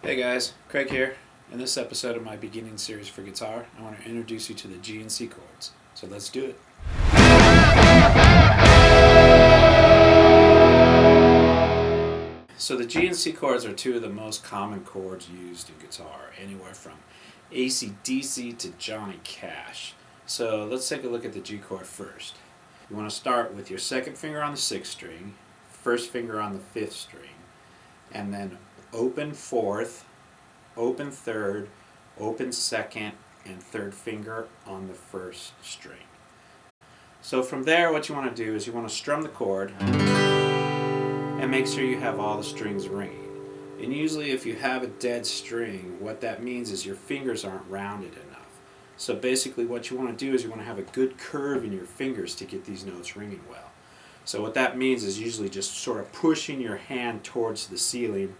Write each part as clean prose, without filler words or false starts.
Hey guys, Craig here. In this episode of my beginning series for guitar, I want to introduce you to the G and C chords. So let's do it. So the G and C chords are two of the most common chords used in guitar, anywhere from AC/DC to Johnny Cash. So let's take a look at the G chord first. You want to start with your second finger on the sixth string, first finger on the fifth string, and then open fourth, open third, open second, and third finger on the first string. So from there, what you want to do is you want to strum the chord and make sure you have all the strings ringing. And usually if you have a dead string, what that means is your fingers aren't rounded enough. So basically what you want to do is you want to have a good curve in your fingers to get these notes ringing well. So what that means is usually just sort of pushing your hand towards the ceiling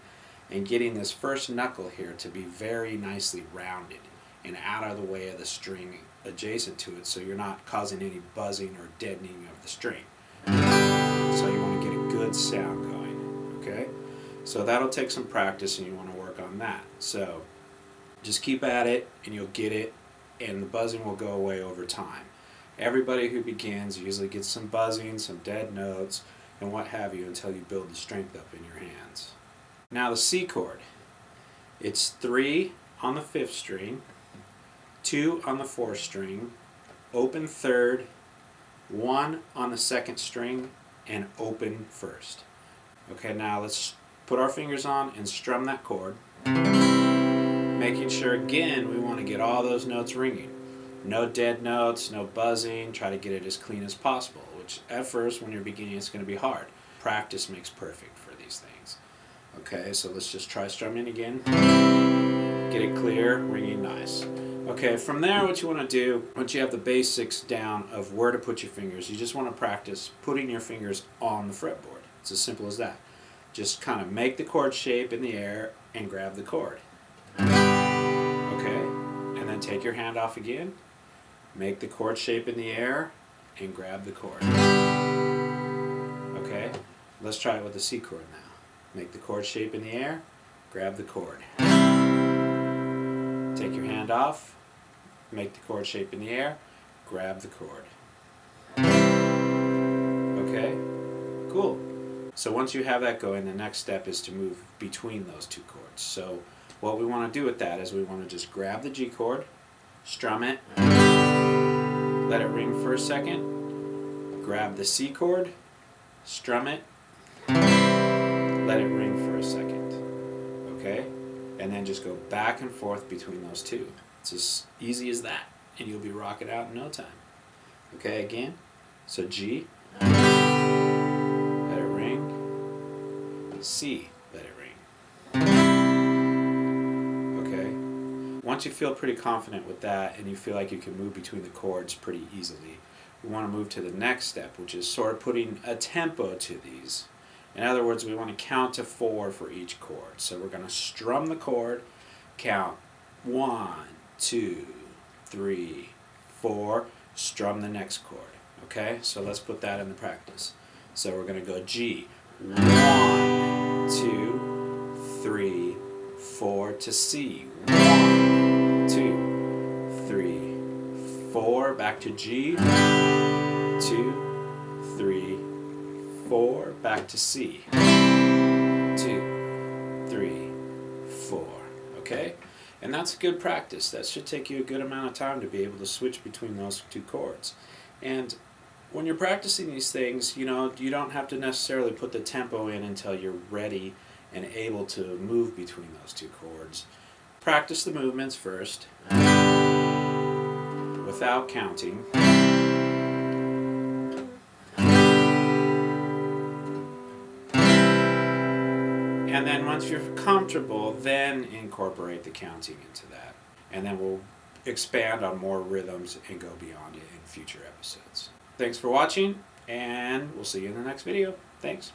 and getting this first knuckle here to be very nicely rounded and out of the way of the string adjacent to it, so you're not causing any buzzing or deadening of the string. So you want to get a good sound going, okay? So that'll take some practice and you want to work on that. So just keep at it and you'll get it, and the buzzing will go away over time. Everybody who begins usually gets some buzzing, some dead notes, and what have you until you build the strength up in your hands. Now the C chord, it's 3 on the 5th string, 2 on the 4th string, open 3rd, 1 on the 2nd string, and open 1st. Okay, now let's put our fingers on and strum that chord, making sure again we want to get all those notes ringing. No dead notes, no buzzing, try to get it as clean as possible, which at first when you're beginning it's going to be hard. Practice makes perfect for these things. Okay, so let's just try strumming again. Get it clear, ringing nice. Okay, from there what you want to do, once you have the basics down of where to put your fingers, you just want to practice putting your fingers on the fretboard. It's as simple as that. Just kind of make the chord shape in the air and grab the chord. Okay, and then take your hand off again, make the chord shape in the air and grab the chord. Okay, let's try it with the C chord now. Make the chord shape in the air, grab the chord. Take your hand off, make the chord shape in the air, grab the chord. Okay, cool. So once you have that going, the next step is to move between those two chords. So what we want to do with that is we want to just grab the G chord, strum it, let it ring for a second, grab the C chord, strum it, let it ring for a second, okay? And then just go back and forth between those two. It's as easy as that, and you'll be rocking out in no time. Okay, again, so G, let it ring, C, let it ring. Okay, once you feel pretty confident with that and you feel like you can move between the chords pretty easily, we want to move to the next step, which is sort of putting a tempo to these. In other words, we want to count to 4 for each chord. So we're going to strum the chord, count 1, 2, 3, 4, strum the next chord. Okay, so let's put that into practice. So we're going to go G, 1, 2, 3, 4 to C, 1, 2, 3, 4, back to G, 2, 3, 4, back to C, 2, 3, 4, okay? And that's good practice. That should take you a good amount of time to be able to switch between those two chords. And when you're practicing these things, you know, you don't have to necessarily put the tempo in until you're ready and able to move between those two chords. Practice the movements first, without counting. And then once you're comfortable, then incorporate the counting into that. And then we'll expand on more rhythms and go beyond it in future episodes. Thanks for watching, and we'll see you in the next video. Thanks.